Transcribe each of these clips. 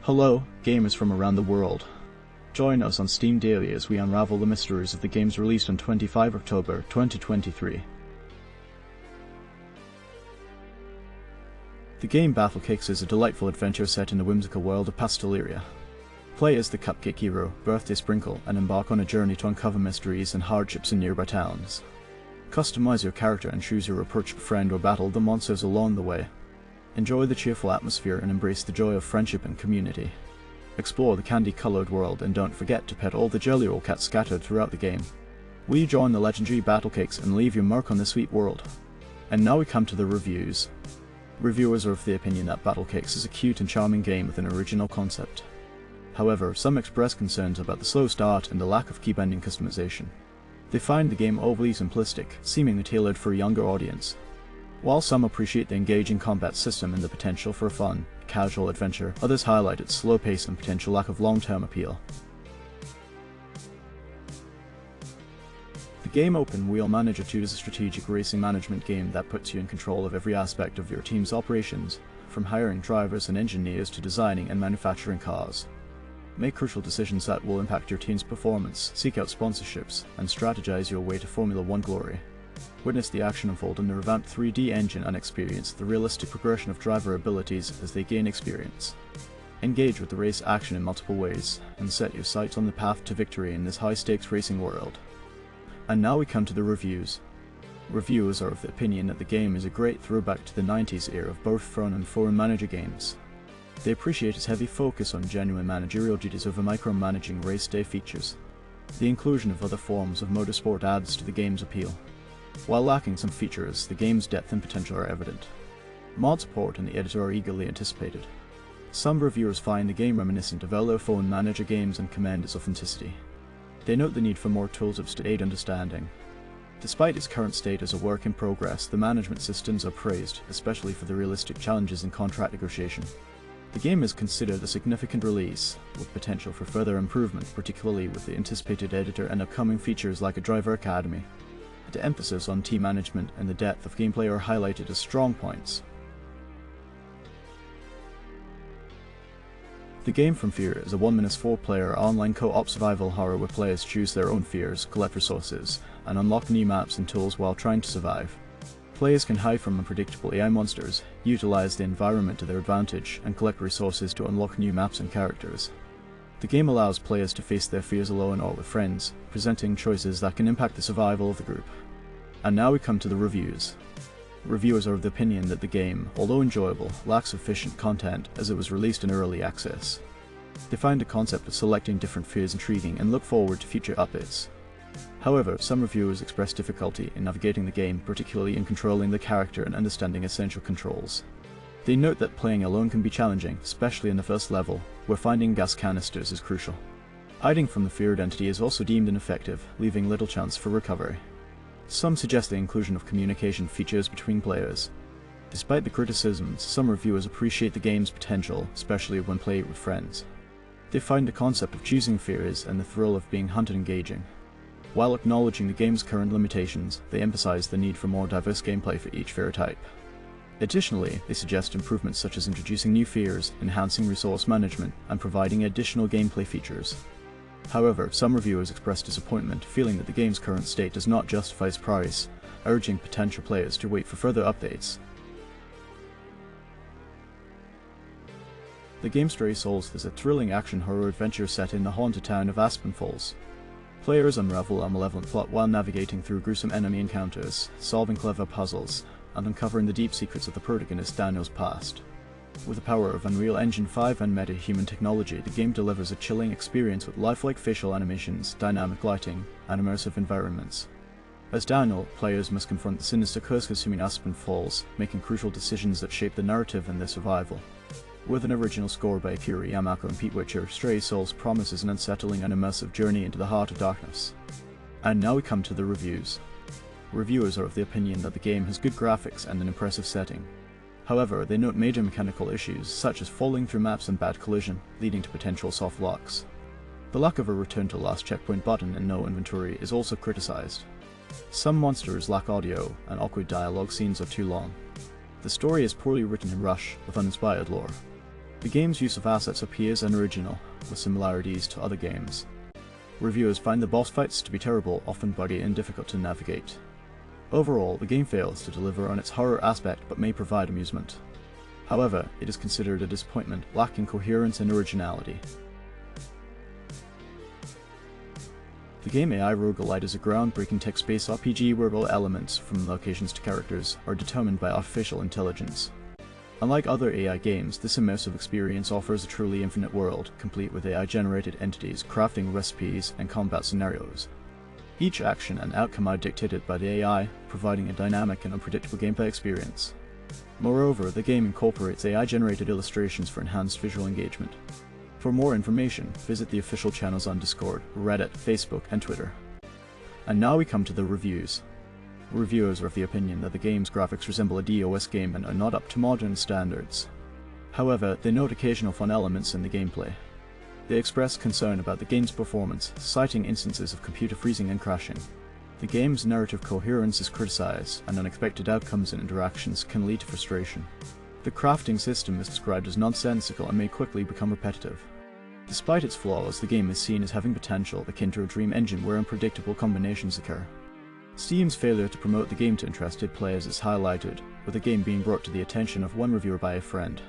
Hello, gamers from around the world. Join us on Steam Daily as we unravel the mysteries of the games released on 25 October 2023. The game BattleCakes is a delightful adventure set in the whimsical world of Pasteleria. Play as the cupcake hero, Birthday Sprinkle, and embark on a journey to uncover mysteries and hardships in nearby towns. Customize your character and choose your approach to friend or battle the monsters along the way. Enjoy the cheerful atmosphere and embrace the joy of friendship and community. Explore the candy-coloured world and don't forget to pet all the jelly roll cats scattered throughout the game. Will you join the legendary BattleCakes and leave your mark on this sweet world? And now we come to the reviews. Reviewers are of the opinion that BattleCakes is a cute and charming game with an original concept. However, some express concerns about the slow start and the lack of key-binding customization. They find the game overly simplistic, seemingly tailored for a younger audience. While some appreciate the engaging combat system and the potential for a fun, casual adventure, others highlight its slow pace and potential lack of long-term appeal. The game Open Wheel Manager 2 is a strategic racing management game that puts you in control of every aspect of your team's operations, from hiring drivers and engineers to designing and manufacturing cars. Make crucial decisions that will impact your team's performance, seek out sponsorships, and strategize your way to Formula 1 glory. Witness the action unfold in the revamped 3D engine and experience the realistic progression of driver abilities as they gain experience. Engage with the race action in multiple ways, and set your sights on the path to victory in this high-stakes racing world. And now we come to the reviews. Reviewers are of the opinion that the game is a great throwback to the 90s era of both fun and foreign manager games. They appreciate its heavy focus on genuine managerial duties over micromanaging race day features. The inclusion of other forms of motorsport adds to the game's appeal. While lacking some features, the game's depth and potential are evident. Mod support and the editor are eagerly anticipated. Some reviewers find the game reminiscent of earlier phone manager games and commend its authenticity. They note the need for more tooltips to aid understanding. Despite its current state as a work in progress, the management systems are praised, especially for the realistic challenges in contract negotiation. The game is considered a significant release, with potential for further improvement, particularly with the anticipated editor and upcoming features like a driver academy. The emphasis on team management and the depth of gameplay are highlighted as strong points. The game From Fear is a 1-4-player online co-op survival horror where players choose their own fears, collect resources, and unlock new maps and tools while trying to survive. Players can hide from unpredictable AI monsters, utilize the environment to their advantage, and collect resources to unlock new maps and characters. The game allows players to face their fears alone or with friends, presenting choices that can impact the survival of the group. And now we come to the reviews. Reviewers are of the opinion that the game, although enjoyable, lacks sufficient content as it was released in early access. They find the concept of selecting different fears intriguing and look forward to future updates. However, some reviewers express difficulty in navigating the game, particularly in controlling the character and understanding essential controls. They note that playing alone can be challenging, especially in the first level, where finding gas canisters is crucial. Hiding from the feared entity is also deemed ineffective, leaving little chance for recovery. Some suggest the inclusion of communication features between players. Despite the criticisms, some reviewers appreciate the game's potential, especially when played with friends. They find the concept of choosing fears and the thrill of being hunted engaging. While acknowledging the game's current limitations, they emphasize the need for more diverse gameplay for each fear type. Additionally, they suggest improvements such as introducing new fears, enhancing resource management, and providing additional gameplay features. However, some reviewers express disappointment, feeling that the game's current state does not justify its price, urging potential players to wait for further updates. The game Stray Souls is a thrilling action horror adventure set in the haunted town of Aspen Falls. Players unravel a malevolent plot while navigating through gruesome enemy encounters, solving clever puzzles, and uncovering the deep secrets of the protagonist Daniel's past. With the power of Unreal Engine 5 and meta-human technology, the game delivers a chilling experience with lifelike facial animations, dynamic lighting, and immersive environments. As Daniel, players must confront the sinister curse consuming Aspen Falls, making crucial decisions that shape the narrative and their survival. With an original score by Akira Yamako and Pete Witcher, Stray Souls promises an unsettling and immersive journey into the heart of darkness. And now we come to the reviews. Reviewers are of the opinion that the game has good graphics and an impressive setting. However, they note major mechanical issues, such as falling through maps and bad collision, leading to potential soft locks. The lack of a return to last checkpoint button and no inventory is also criticized. Some monsters lack audio, and awkward dialogue scenes are too long. The story is poorly written and rushed, with uninspired lore. The game's use of assets appears unoriginal, with similarities to other games. Reviewers find the boss fights to be terrible, often buggy and difficult to navigate. Overall, the game fails to deliver on its horror aspect but may provide amusement. However, it is considered a disappointment, lacking coherence and originality. The game AI Roguelite is a groundbreaking text-based RPG where all elements, from locations to characters, are determined by artificial intelligence. Unlike other AI games, this immersive experience offers a truly infinite world, complete with AI-generated entities, crafting recipes, and combat scenarios. Each action and outcome are dictated by the AI, providing a dynamic and unpredictable gameplay experience. Moreover, the game incorporates AI-generated illustrations for enhanced visual engagement. For more information, visit the official channels on Discord, Reddit, Facebook, and Twitter. And now we come to the reviews. Reviewers are of the opinion that the game's graphics resemble a DOS game and are not up to modern standards. However, they note occasional fun elements in the gameplay. They express concern about the game's performance, citing instances of computer freezing and crashing. The game's narrative coherence is criticized, and unexpected outcomes and interactions can lead to frustration. The crafting system is described as nonsensical and may quickly become repetitive. Despite its flaws, the game is seen as having potential akin to a dream engine where unpredictable combinations occur. Steam's failure to promote the game to interested players is highlighted, with the game being brought to the attention of one reviewer by a friend.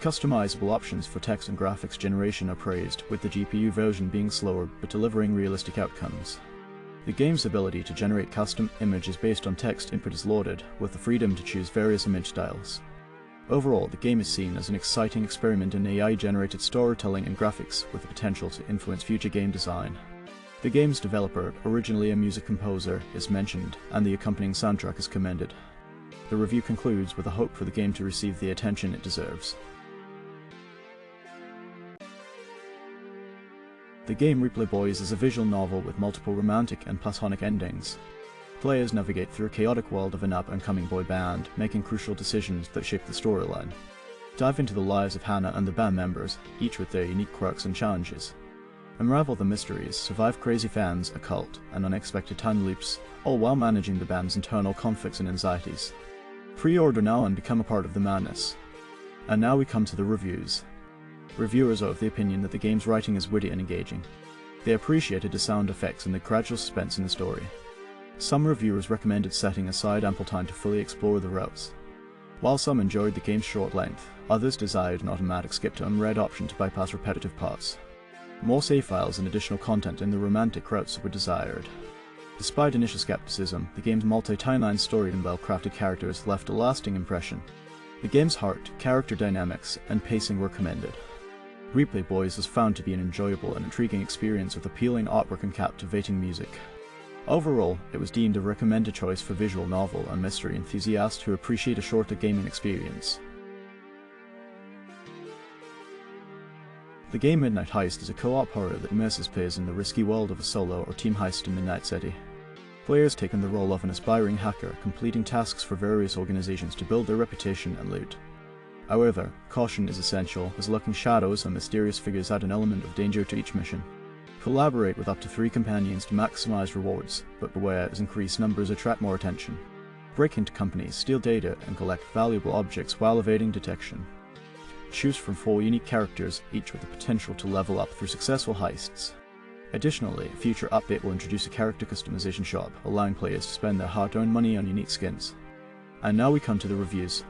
Customizable options for text and graphics generation are praised, with the GPU version being slower but delivering realistic outcomes. The game's ability to generate custom images based on text input is lauded, with the freedom to choose various image styles. Overall, the game is seen as an exciting experiment in AI-generated storytelling and graphics with the potential to influence future game design. The game's developer, originally a music composer, is mentioned, and the accompanying soundtrack is commended. The review concludes with a hope for the game to receive the attention it deserves. The game Replay Boys is a visual novel with multiple romantic and platonic endings. Players navigate through a chaotic world of an up-and-coming boy band, making crucial decisions that shape the storyline. Dive into the lives of Hannah and the band members, each with their unique quirks and challenges. Unravel the mysteries, survive crazy fans, a cult, and unexpected time loops, all while managing the band's internal conflicts and anxieties. Pre-order now and become a part of the madness. And now we come to the reviews. Reviewers are of the opinion that the game's writing is witty and engaging. They appreciated the sound effects and the gradual suspense in the story. Some reviewers recommended setting aside ample time to fully explore the routes. While some enjoyed the game's short length, others desired an automatic skip to unread option to bypass repetitive parts. More save files and additional content in the romantic routes were desired. Despite initial skepticism, the game's multi-timeline story and well-crafted characters left a lasting impression. The game's heart, character dynamics, and pacing were commended. Replay Boys was found to be an enjoyable and intriguing experience with appealing artwork and captivating music. Overall, it was deemed a recommended choice for visual novel and mystery enthusiasts who appreciate a shorter gaming experience. The game Midnight Heist is a co-op horror that immerses players in the risky world of a solo or team heist in Midnight City. Players take on the role of an aspiring hacker, completing tasks for various organizations to build their reputation and loot. However, caution is essential, as lurking shadows and mysterious figures add an element of danger to each mission. Collaborate with up to 3 companions to maximize rewards, but beware as increased numbers attract more attention. Break into companies, steal data, and collect valuable objects while evading detection. Choose from 4 unique characters, each with the potential to level up through successful heists. Additionally, a future update will introduce a character customization shop, allowing players to spend their hard-earned money on unique skins. And now we come to the reviews.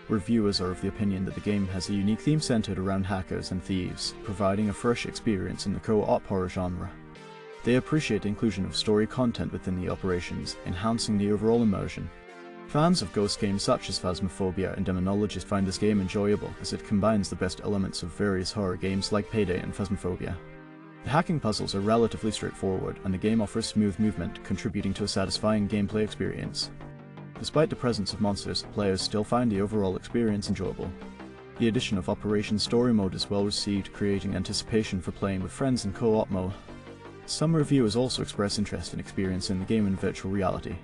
Reviewers are of the opinion that the game has a unique theme centered around hackers and thieves, providing a fresh experience in the co-op horror genre. They appreciate the inclusion of story content within the operations, enhancing the overall immersion. Fans of ghost games such as Phasmophobia and Demonologist find this game enjoyable, as it combines the best elements of various horror games like Payday and Phasmophobia. The hacking puzzles are relatively straightforward, and the game offers smooth movement, contributing to a satisfying gameplay experience. Despite the presence of monsters, players still find the overall experience enjoyable. The addition of Operation Story Mode is well received, creating anticipation for playing with friends in co-op mode. Some reviewers also express interest in experiencing the game in virtual reality.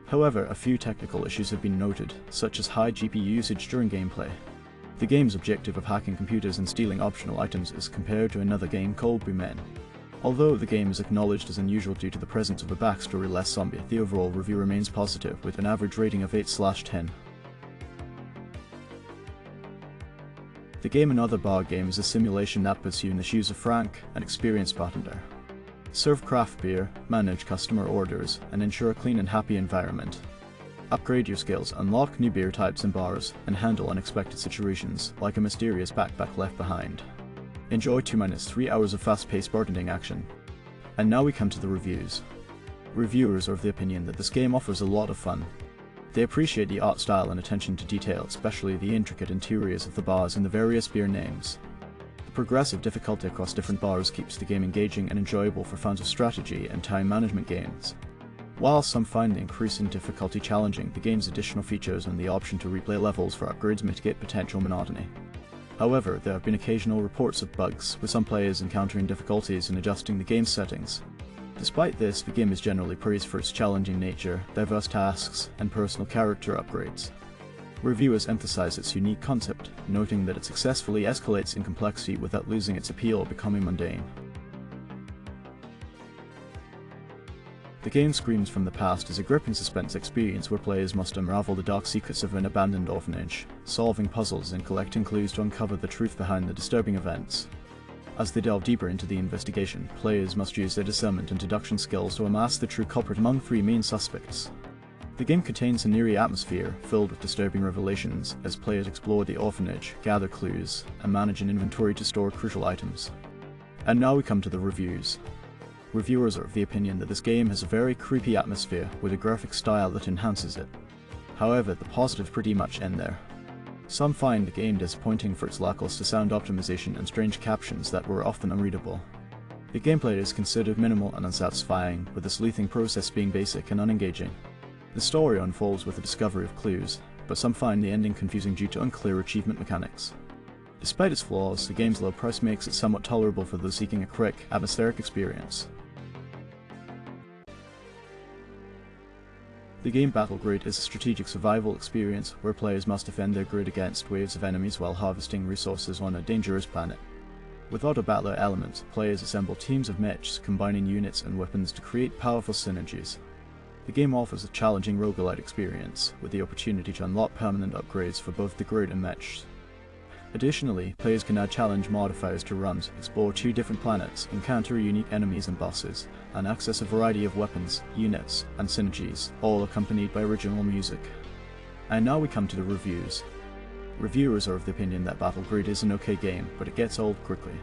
However, a few technical issues have been noted, such as high GPU usage during gameplay. The game's objective of hacking computers and stealing optional items is compared to another game called Men. Although the game is acknowledged as unusual due to the presence of a backstory-less zombie, the overall review remains positive, with an average rating of 8/10. The game Another Bar Game is a simulation that puts you in the shoes of frank and experienced bartender. Serve craft beer, manage customer orders, and ensure a clean and happy environment. Upgrade your skills, unlock new beer types in bars, and handle unexpected situations, like a mysterious backpack left behind. Enjoy 2-3 hours of fast-paced bartending action. And now we come to the reviews. Reviewers are of the opinion that this game offers a lot of fun. They appreciate the art style and attention to detail, especially the intricate interiors of the bars and the various beer names. The progressive difficulty across different bars keeps the game engaging and enjoyable for fans of strategy and time management games. While some find the increasing difficulty challenging, the game's additional features and the option to replay levels for upgrades mitigate potential monotony. However, there have been occasional reports of bugs, with some players encountering difficulties in adjusting the game's settings. Despite this, the game is generally praised for its challenging nature, diverse tasks, and personal character upgrades. Reviewers emphasize its unique concept, noting that it successfully escalates in complexity without losing its appeal or becoming mundane. The game screams from the past as a gripping suspense experience where players must unravel the dark secrets of an abandoned orphanage, solving puzzles and collecting clues to uncover the truth behind the disturbing events. As they delve deeper into the investigation, players must use their discernment and deduction skills to unmask the true culprit among 3 main suspects. The game contains an eerie atmosphere filled with disturbing revelations as players explore the orphanage, gather clues, and manage an inventory to store crucial items. And now we come to the reviews. Reviewers are of the opinion that this game has a very creepy atmosphere with a graphic style that enhances it. However, the positives pretty much end there. Some find the game disappointing for its lackluster sound optimization and strange captions that were often unreadable. The gameplay is considered minimal and unsatisfying, with the sleuthing process being basic and unengaging. The story unfolds with the discovery of clues, but some find the ending confusing due to unclear achievement mechanics. Despite its flaws, the game's low price makes it somewhat tolerable for those seeking a quick, atmospheric experience. The game Battle Grid is a strategic survival experience where players must defend their grid against waves of enemies while harvesting resources on a dangerous planet. With auto-battler elements, players assemble teams of mechs, combining units and weapons to create powerful synergies. The game offers a challenging roguelite experience, with the opportunity to unlock permanent upgrades for both the grid and mechs. Additionally, players can add challenge modifiers to runs, explore 2 different planets, encounter unique enemies and bosses, and access a variety of weapons, units, and synergies, all accompanied by original music. And now we come to the reviews. Reviewers are of the opinion that Battle Grid is an okay game, but it gets old quickly.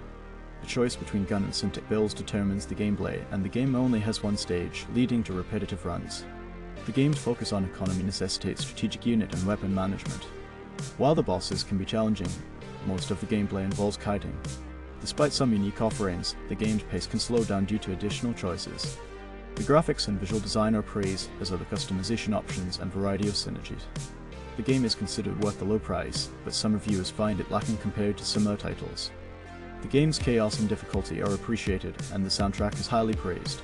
The choice between gun and synthetic builds determines the gameplay, and the game only has 1 stage, leading to repetitive runs. The game's focus on economy necessitates strategic unit and weapon management. While the bosses can be challenging, most of the gameplay involves kiting. Despite some unique offerings, the game's pace can slow down due to additional choices. The graphics and visual design are praised, as are the customization options and variety of synergies. The game is considered worth the low price, but some reviewers find it lacking compared to similar titles. The game's chaos and difficulty are appreciated, and the soundtrack is highly praised.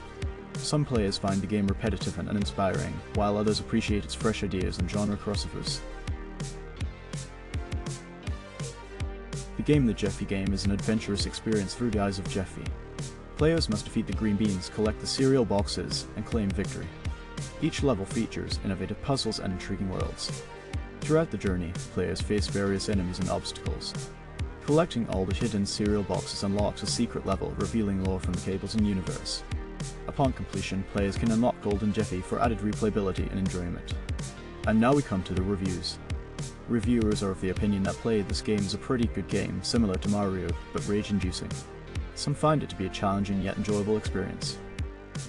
Some players find the game repetitive and uninspiring, while others appreciate its fresh ideas and genre crossovers. The game The Jeffy Game is an adventurous experience through the eyes of Jeffy. Players must defeat the green beans, collect the cereal boxes, and claim victory. Each level features innovative puzzles and intriguing worlds. Throughout the journey, players face various enemies and obstacles. Collecting all the hidden cereal boxes unlocks a secret level revealing lore from the Cableton universe. Upon completion, players can unlock Golden Jeffy for added replayability and enjoyment. And now we come to the reviews. Reviewers are of the opinion that play this game is a pretty good game, similar to Mario, but rage-inducing. Some find it to be a challenging yet enjoyable experience.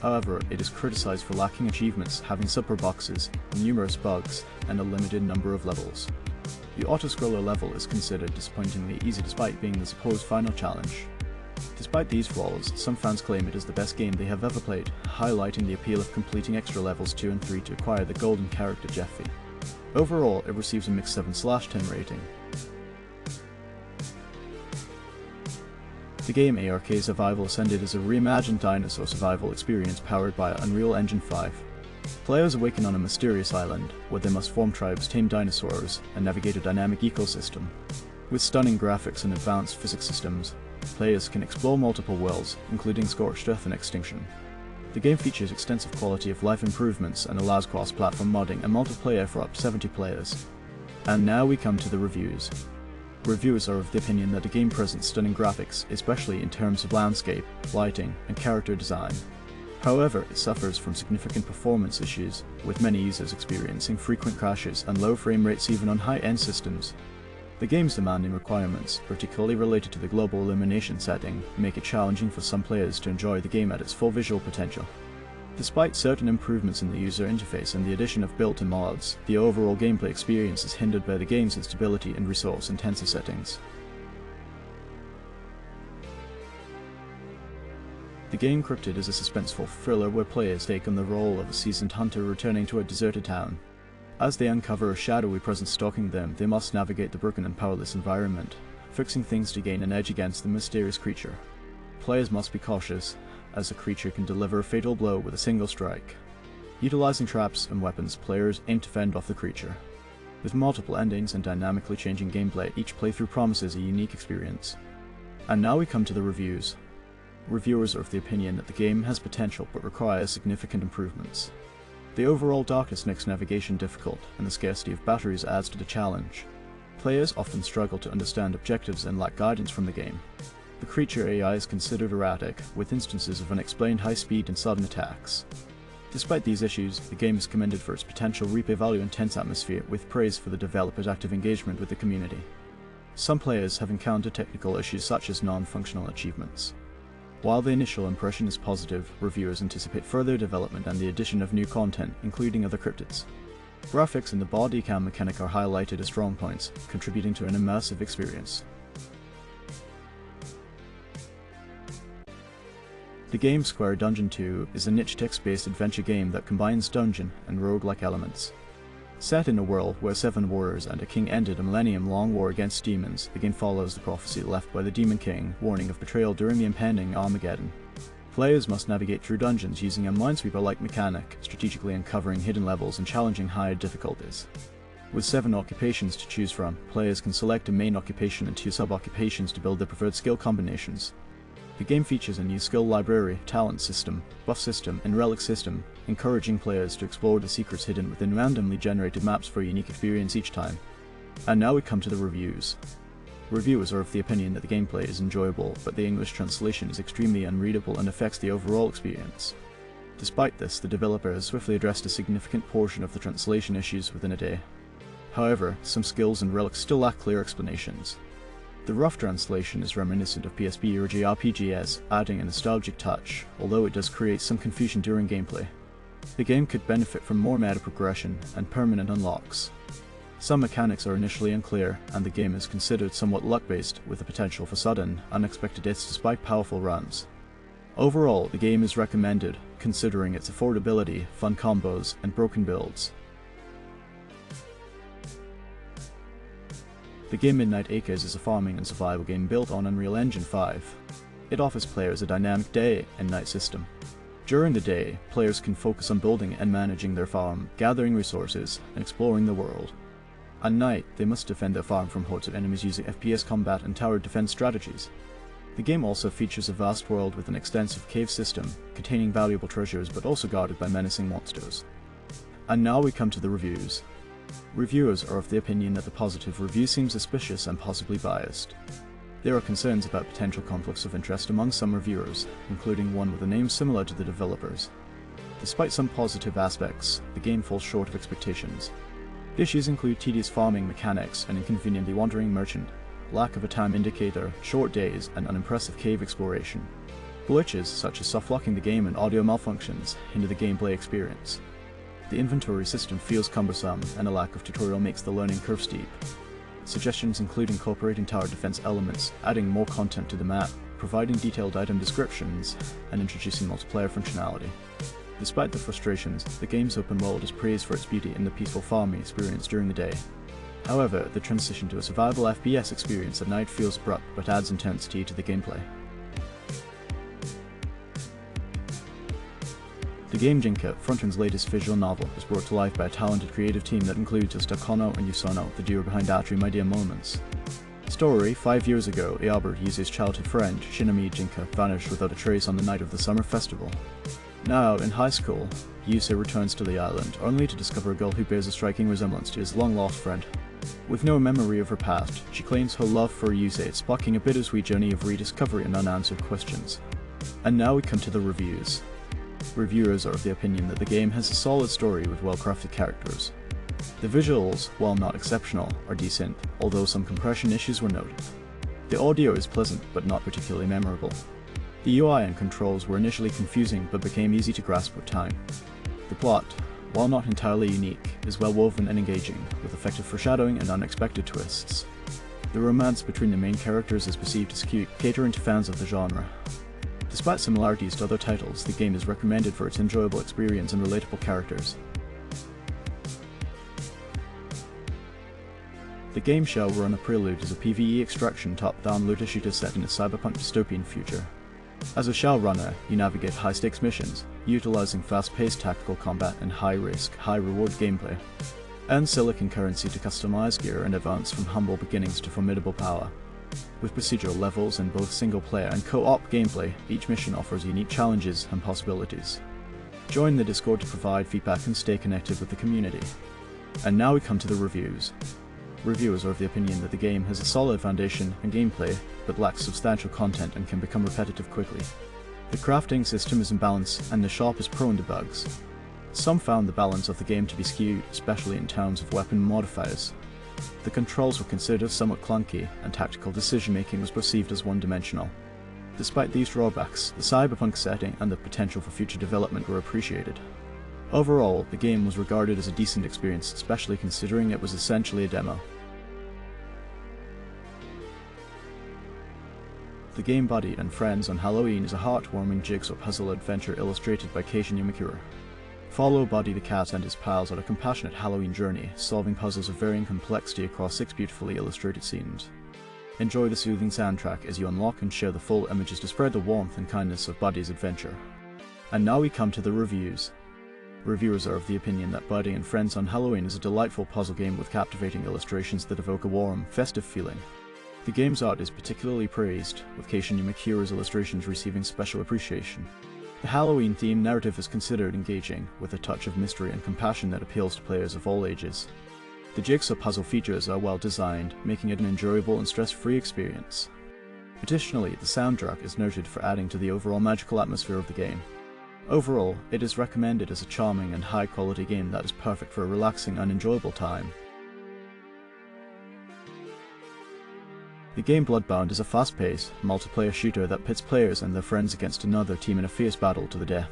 However, it is criticized for lacking achievements, having super boxes, numerous bugs, and a limited number of levels. The auto-scroller level is considered disappointingly easy despite being the supposed final challenge. Despite these flaws, some fans claim it is the best game they have ever played, highlighting the appeal of completing extra levels 2 and 3 to acquire the golden character Jeffy. Overall, it receives a mixed 7/10 rating. The game ARK Survival Ascended is a reimagined dinosaur survival experience powered by Unreal Engine 5. Players awaken on a mysterious island, where they must form tribes, tame dinosaurs, and navigate a dynamic ecosystem. With stunning graphics and advanced physics systems, players can explore multiple worlds, including scorched earth and extinction. The game features extensive quality of life improvements and allows cross-platform modding and multiplayer for up to 70 players. And now we come to the reviews. Reviewers are of the opinion that the game presents stunning graphics, especially in terms of landscape, lighting, and character design. However, it suffers from significant performance issues, with many users experiencing frequent crashes and low frame rates even on high-end systems. The game's demanding requirements, particularly related to the global illumination setting, make it challenging for some players to enjoy the game at its full visual potential. Despite certain improvements in the user interface and the addition of built-in mods, the overall gameplay experience is hindered by the game's instability and resource-intensive settings. The game Cryptid is a suspenseful thriller where players take on the role of a seasoned hunter returning to a deserted town. As they uncover a shadowy presence stalking them, they must navigate the broken and powerless environment, fixing things to gain an edge against the mysterious creature. Players must be cautious, as the creature can deliver a fatal blow with a single strike. Utilizing traps and weapons, players aim to fend off the creature. With multiple endings and dynamically changing gameplay, each playthrough promises a unique experience. And now we come to the reviews. Reviewers are of the opinion that the game has potential but requires significant improvements. The overall darkness makes navigation difficult, and the scarcity of batteries adds to the challenge. Players often struggle to understand objectives and lack guidance from the game. The creature AI is considered erratic, with instances of unexplained high speed and sudden attacks. Despite these issues, the game is commended for its potential replay value and tense atmosphere, with praise for the developer's active engagement with the community. Some players have encountered technical issues such as non-functional achievements. While the initial impression is positive, reviewers anticipate further development and the addition of new content, including other cryptids. Graphics and the body cam mechanic are highlighted as strong points, contributing to an immersive experience. The game Square Dungeon 2 is a niche text-based adventure game that combines dungeon and roguelike elements. Set in a world where 7 warriors and a king ended a millennium-long war against demons, the game follows the prophecy left by the Demon King, warning of betrayal during the impending Armageddon. Players must navigate through dungeons using a Minesweeper-like mechanic, strategically uncovering hidden levels and challenging higher difficulties. With 7 occupations to choose from, players can select a main occupation and 2 sub-occupations to build their preferred skill combinations. The game features a new skill library, talent system, buff system, and relic system, encouraging players to explore the secrets hidden within randomly generated maps for a unique experience each time. And now we come to the reviews. Reviewers are of the opinion that the gameplay is enjoyable, but the English translation is extremely unreadable and affects the overall experience. Despite this, the developer has swiftly addressed a significant portion of the translation issues within a day. However, some skills and relics still lack clear explanations. The rough translation is reminiscent of PSP or JRPGs, adding a nostalgic touch, although it does create some confusion during gameplay. The game could benefit from more meta progression and permanent unlocks. Some mechanics are initially unclear, and the game is considered somewhat luck-based, with the potential for sudden, unexpected hits despite powerful runs. Overall, the game is recommended, considering its affordability, fun combos, and broken builds. The game Midnight Acres is a farming and survival game built on Unreal Engine 5. It offers players a dynamic day and night system. During the day, players can focus on building and managing their farm, gathering resources, and exploring the world. At night, they must defend their farm from hordes of enemies using FPS combat and tower defense strategies. The game also features a vast world with an extensive cave system, containing valuable treasures but also guarded by menacing monsters. And now we come to the reviews. Reviewers are of the opinion that the positive review seems suspicious and possibly biased. There are concerns about potential conflicts of interest among some reviewers, including one with a name similar to the developers. Despite some positive aspects, the game falls short of expectations. The issues include tedious farming mechanics, an inconveniently wandering merchant, lack of a time indicator, short days, and unimpressive cave exploration. Glitches such as soft-locking the game and audio malfunctions hinder the gameplay experience. The inventory system feels cumbersome, and a lack of tutorial makes the learning curve steep. Suggestions include incorporating tower defense elements, adding more content to the map, providing detailed item descriptions, and introducing multiplayer functionality. Despite the frustrations, the game's open world is praised for its beauty and the peaceful farming experience during the day. However, the transition to a survival FPS experience at night feels abrupt but adds intensity to the gameplay. The game GINKA, Frontrunn's latest visual novel, is brought to life by a talented creative team that includes Kono and Yusono, the duo behind Atri My Dear Moments. Story: 5 years ago, Aober, Yusu's childhood friend, Shinami GINKA, vanished without a trace on the night of the summer festival. Now, in high school, Yusu returns to the island, only to discover a girl who bears a striking resemblance to his long-lost friend. With no memory of her past, she claims her love for Yusei, sparking a bittersweet journey of rediscovery and unanswered questions. And now we come to the reviews. Reviewers are of the opinion that the game has a solid story with well-crafted characters. The visuals, while not exceptional, are decent, although some compression issues were noted. The audio is pleasant but not particularly memorable. The UI and controls were initially confusing but became easy to grasp with time. The plot, while not entirely unique, is well woven and engaging, with effective foreshadowing and unexpected twists. The romance between the main characters is perceived as cute, catering to fans of the genre. Despite similarities to other titles, the game is recommended for its enjoyable experience and relatable characters. The game shall run a Prelude as a PvE extraction top-down looter shooter set in a cyberpunk dystopian future. As a shell runner, you navigate high-stakes missions, utilizing fast-paced tactical combat and high-risk, high-reward gameplay. Earn silicon currency to customize gear and advance from humble beginnings to formidable power. With procedural levels in both single-player and co-op gameplay, each mission offers unique challenges and possibilities. Join the Discord to provide feedback and stay connected with the community. And now we come to the reviews. Reviewers are of the opinion that the game has a solid foundation and gameplay, but lacks substantial content and can become repetitive quickly. The crafting system is imbalanced and the shop is prone to bugs. Some found the balance of the game to be skewed, especially in terms of weapon modifiers. The controls were considered somewhat clunky, and tactical decision-making was perceived as one-dimensional. Despite these drawbacks, the cyberpunk setting and the potential for future development were appreciated. Overall, the game was regarded as a decent experience, especially considering it was essentially a demo. The game Buddy and Friends on Halloween is a heartwarming jigsaw puzzle adventure illustrated by Keiji Yumakura. Follow Buddy the cat and his pals on a compassionate Halloween journey, solving puzzles of varying complexity across 6 beautifully illustrated scenes. Enjoy the soothing soundtrack as you unlock and share the full images to spread the warmth and kindness of Buddy's adventure. And now we come to the reviews. Reviewers are of the opinion that Buddy and Friends on Halloween is a delightful puzzle game with captivating illustrations that evoke a warm, festive feeling. The game's art is particularly praised, with Keiji Yumakura's illustrations receiving special appreciation. The Halloween-themed narrative is considered engaging, with a touch of mystery and compassion that appeals to players of all ages. The jigsaw puzzle features are well designed, making it an enjoyable and stress-free experience. Additionally, the soundtrack is noted for adding to the overall magical atmosphere of the game. Overall, it is recommended as a charming and high-quality game that is perfect for a relaxing and enjoyable time. The game Bloodbound is a fast-paced, multiplayer shooter that pits players and their friends against another team in a fierce battle to the death.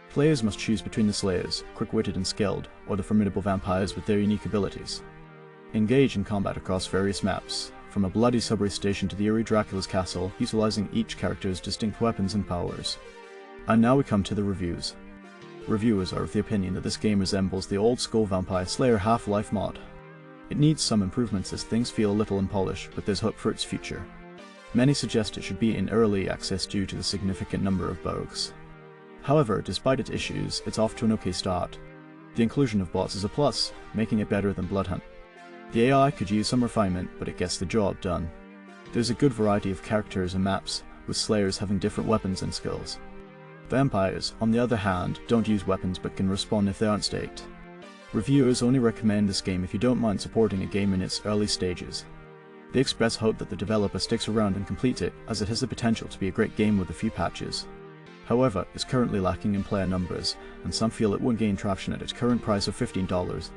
Players must choose between the Slayers, quick-witted and skilled, or the formidable vampires with their unique abilities. Engage in combat across various maps, from a bloody subway station to the eerie Dracula's castle, utilizing each character's distinct weapons and powers. And now we come to the reviews. Reviewers are of the opinion that this game resembles the old-school Vampire Slayer Half-Life mod. It needs some improvements as things feel a little unpolished, but there's hope for its future. Many suggest it should be in early access due to the significant number of bugs. However, despite its issues, it's off to an okay start. The inclusion of bots is a plus, making it better than Bloodhunt. The AI could use some refinement, but it gets the job done. There's a good variety of characters and maps, with Slayers having different weapons and skills. Vampires, on the other hand, don't use weapons but can respawn if they aren't staked. Reviewers only recommend this game if you don't mind supporting a game in its early stages. They express hope that the developer sticks around and completes it, as it has the potential to be a great game with a few patches. However, it's currently lacking in player numbers, and some feel it won't gain traction at its current price of $15.